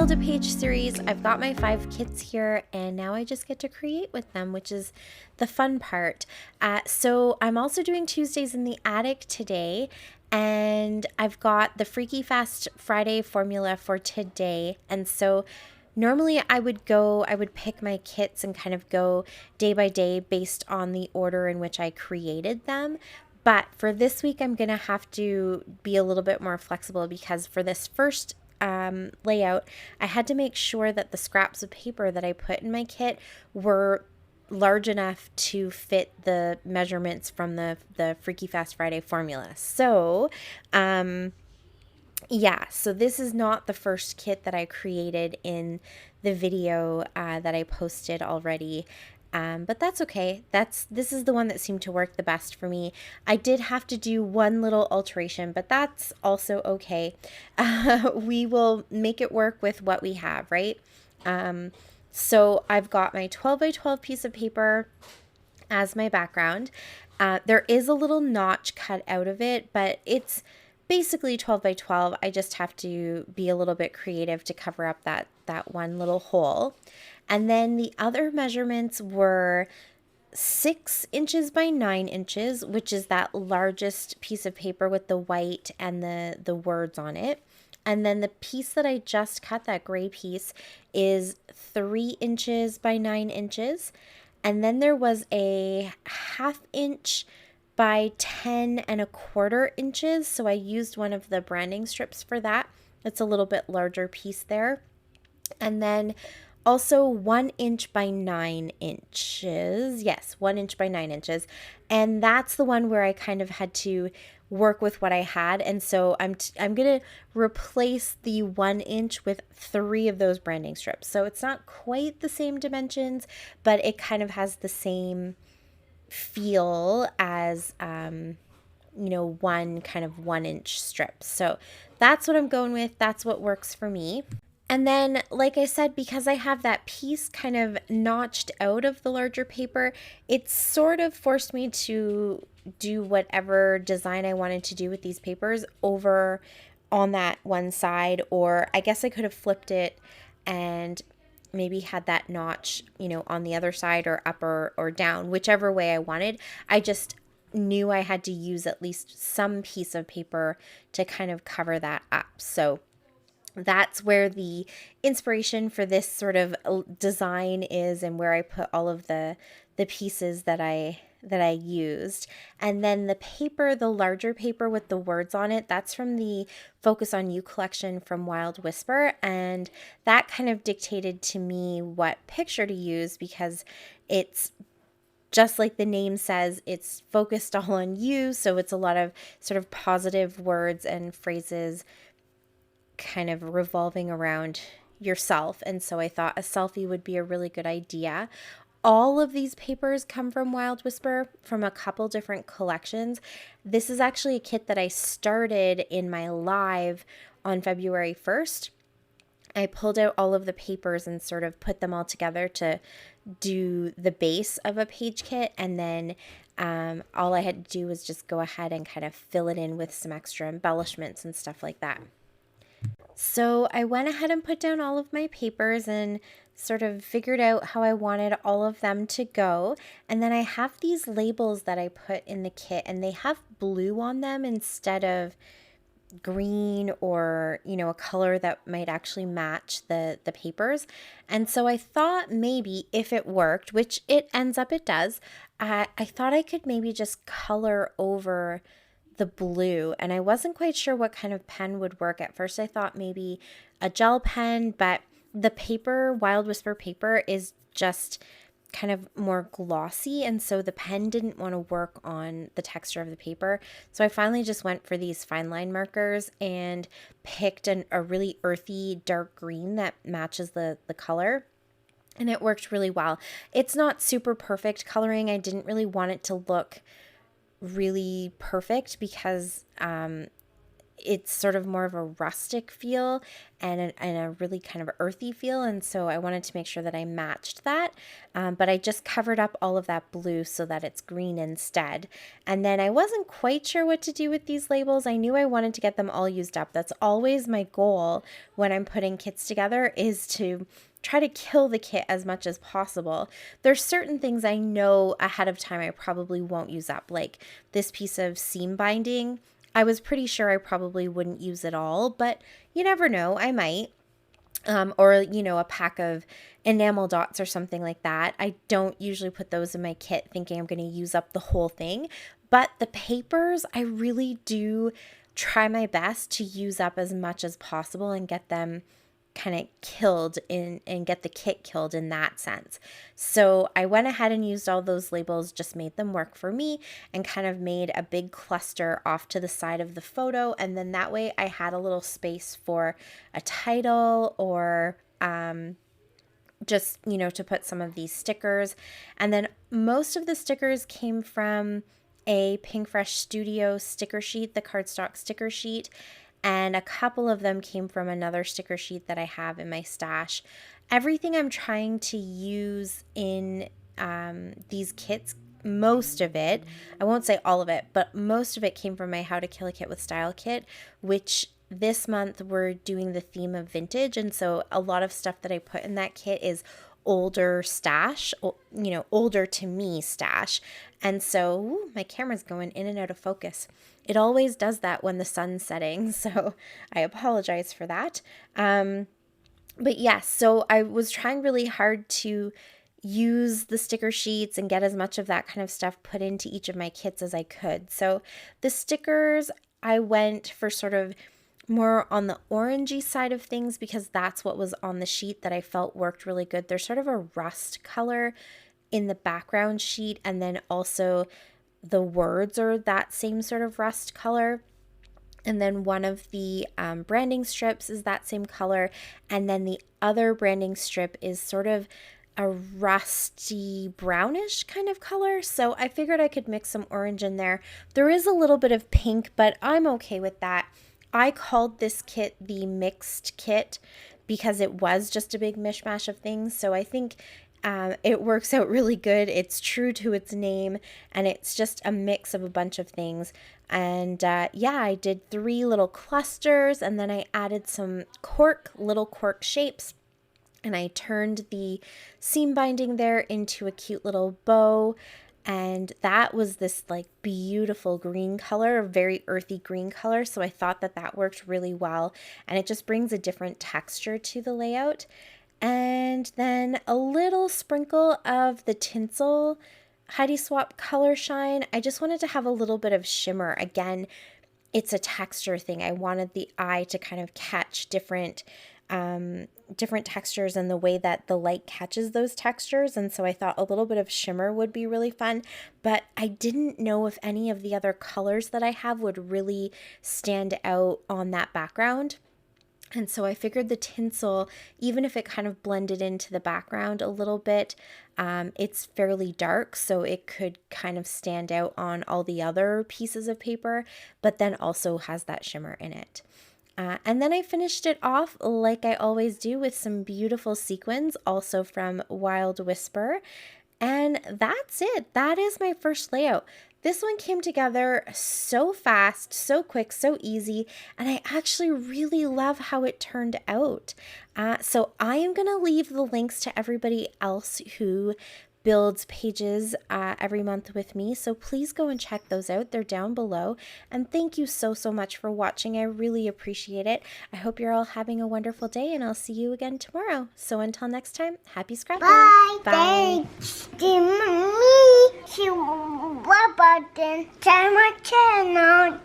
Build-A-Page series. I've got my 5 kits here, and now I just get to create with them, which is the fun part. So I'm also doing Tuesdays in the Attic today, and I've got the Freaky Fast Friday formula for today. And so normally I would pick my kits and kind of go day by day based on the order in which I created them. But for this week, I'm going to have to be a little bit more flexible because for this first layout, I had to make sure that the scraps of paper that I put in my kit were large enough to fit the measurements from the Freaky Fast Friday formula. So, so this is not the first kit that I created in the video that I posted already. But that's okay. This is the one that seemed to work the best for me. I did have to do one little alteration, but that's also okay. We will make it work with what we have, right? So I've got my 12 by 12 piece of paper as my background. There is a little notch cut out of it, but it's basically 12 by 12. I just have to be a little bit creative to cover up that one little hole. And then the other measurements were 6 inches by 9 inches, which is that largest piece of paper with the white and the words on it. And then the piece that I just cut, that gray piece, is 3 inches by 9 inches. And then there was a 1/2 inch by 10 1/4 inches. So I used one of the branding strips for that. It's a little bit larger piece there. And then also 1 inch by 9 inches. Yes, 1 inch by 9 inches. And that's the one where I kind of had to work with what I had. And so I'm going to replace the 1 inch with 3 of those branding strips. So it's not quite the same dimensions, but it kind of has the same feel as, one kind of 1 inch strip. So that's what I'm going with. That's what works for me. And then, like I said, because I have that piece kind of notched out of the larger paper, it sort of forced me to do whatever design I wanted to do with these papers over on that one side, or I guess I could have flipped it and maybe had that notch, on the other side or up or down, whichever way I wanted. I just knew I had to use at least some piece of paper to kind of cover that up. So that's where the inspiration for this sort of design is, and where I put all of the pieces that I used. And then the paper, the larger paper with the words on it, that's from the Focus on You collection from Wild Whisper, and that kind of dictated to me what picture to use, because it's just like the name says, it's focused all on you, so it's a lot of sort of positive words and phrases kind of revolving around yourself. And so I thought a selfie would be a really good idea. All of these papers come from Wild Whisper, from a couple different collections. This is actually a kit that I started in my live on February 1st. I pulled out all of the papers and sort of put them all together to do the base of a page kit, and then all I had to do was just go ahead and kind of fill it in with some extra embellishments and stuff like that. So I went ahead and put down all of my papers and sort of figured out how I wanted all of them to go. And then I have these labels that I put in the kit, and they have blue on them instead of green or, a color that might actually match the papers. And so I thought maybe if it worked, which it ends up it does, I thought I could maybe just color over the blue, and I wasn't quite sure what kind of pen would work. At first I thought maybe a gel pen, but the paper, Wild Whisper paper, is just kind of more glossy, and so the pen didn't want to work on the texture of the paper. So I finally just went for these fine line markers and picked a really earthy dark green that matches the color. And it worked really well. It's not super perfect coloring. I didn't really want it to look really perfect because it's sort of more of a rustic feel and a really kind of earthy feel. And so I wanted to make sure that I matched that. But I just covered up all of that blue so that it's green instead. And then I wasn't quite sure what to do with these labels. I knew I wanted to get them all used up. That's always my goal when I'm putting kits together, is to try to kill the kit as much as possible. There's certain things I know ahead of time I probably won't use up, like this piece of seam binding. I was pretty sure I probably wouldn't use it all, but you never know, I might. Or, a pack of enamel dots or something like that. I don't usually put those in my kit thinking I'm going to use up the whole thing. But the papers, I really do try my best to use up as much as possible and get them kind of killed and get the kit killed in that sense. So I went ahead and used all those labels, just made them work for me, and kind of made a big cluster off to the side of the photo. And then that way I had a little space for a title or just, to put some of these stickers. And then most of the stickers came from a Pink Fresh Studio sticker sheet, the cardstock sticker sheet. And a couple of them came from another sticker sheet that I have in my stash. Everything I'm trying to use in these kits, most of it, I won't say all of it, but most of it came from my How to Kill a Kit with Style kit, which this month we're doing the theme of vintage. And so a lot of stuff that I put in that kit is older stash, older to me stash. And so my camera's going in and out of focus. It always does that when the sun's setting, so I apologize for that. But yes, so I was trying really hard to use the sticker sheets and get as much of that kind of stuff put into each of my kits as I could. So the stickers, I went for sort of more on the orangey side of things because that's what was on the sheet that I felt worked really good. There's sort of a rust color in the background sheet, and then also the words are that same sort of rust color. And then one of the branding strips is that same color. And then the other branding strip is sort of a rusty brownish kind of color. So I figured I could mix some orange in there. There is a little bit of pink, but I'm okay with that. I called this kit the mixed kit because it was just a big mishmash of things. So I think it works out really good. It's true to its name, and it's just a mix of a bunch of things. And I did 3 little clusters, and then I added some little cork shapes, and I turned the seam binding there into a cute little bow. And that was this like beautiful green color, a very earthy green color. So I thought that worked really well, and it just brings a different texture to the layout. And then a little sprinkle of the tinsel Heidi Swap Color Shine. I just wanted to have a little bit of shimmer. Again, it's a texture thing. I wanted the eye to kind of catch different textures and the way that the light catches those textures. And so I thought a little bit of shimmer would be really fun, but I didn't know if any of the other colors that I have would really stand out on that background. And so I figured the tinsel, even if it kind of blended into the background a little bit, it's fairly dark, so it could kind of stand out on all the other pieces of paper, but then also has that shimmer in it. And then I finished it off like I always do with some beautiful sequins, also from Wild Whisper. And that's it. That is my first layout. This one came together so fast, so quick, so easy, and I actually really love how it turned out. So I am going to leave the links to everybody else who builds pages every month with me, so please go and check those out. They're down below. And thank you so much for watching. I really appreciate it. I hope you're all having a wonderful day, and I'll see you again tomorrow. So until next time, happy scrapping. Bye. Bye. Thanks to me. She button to my channel.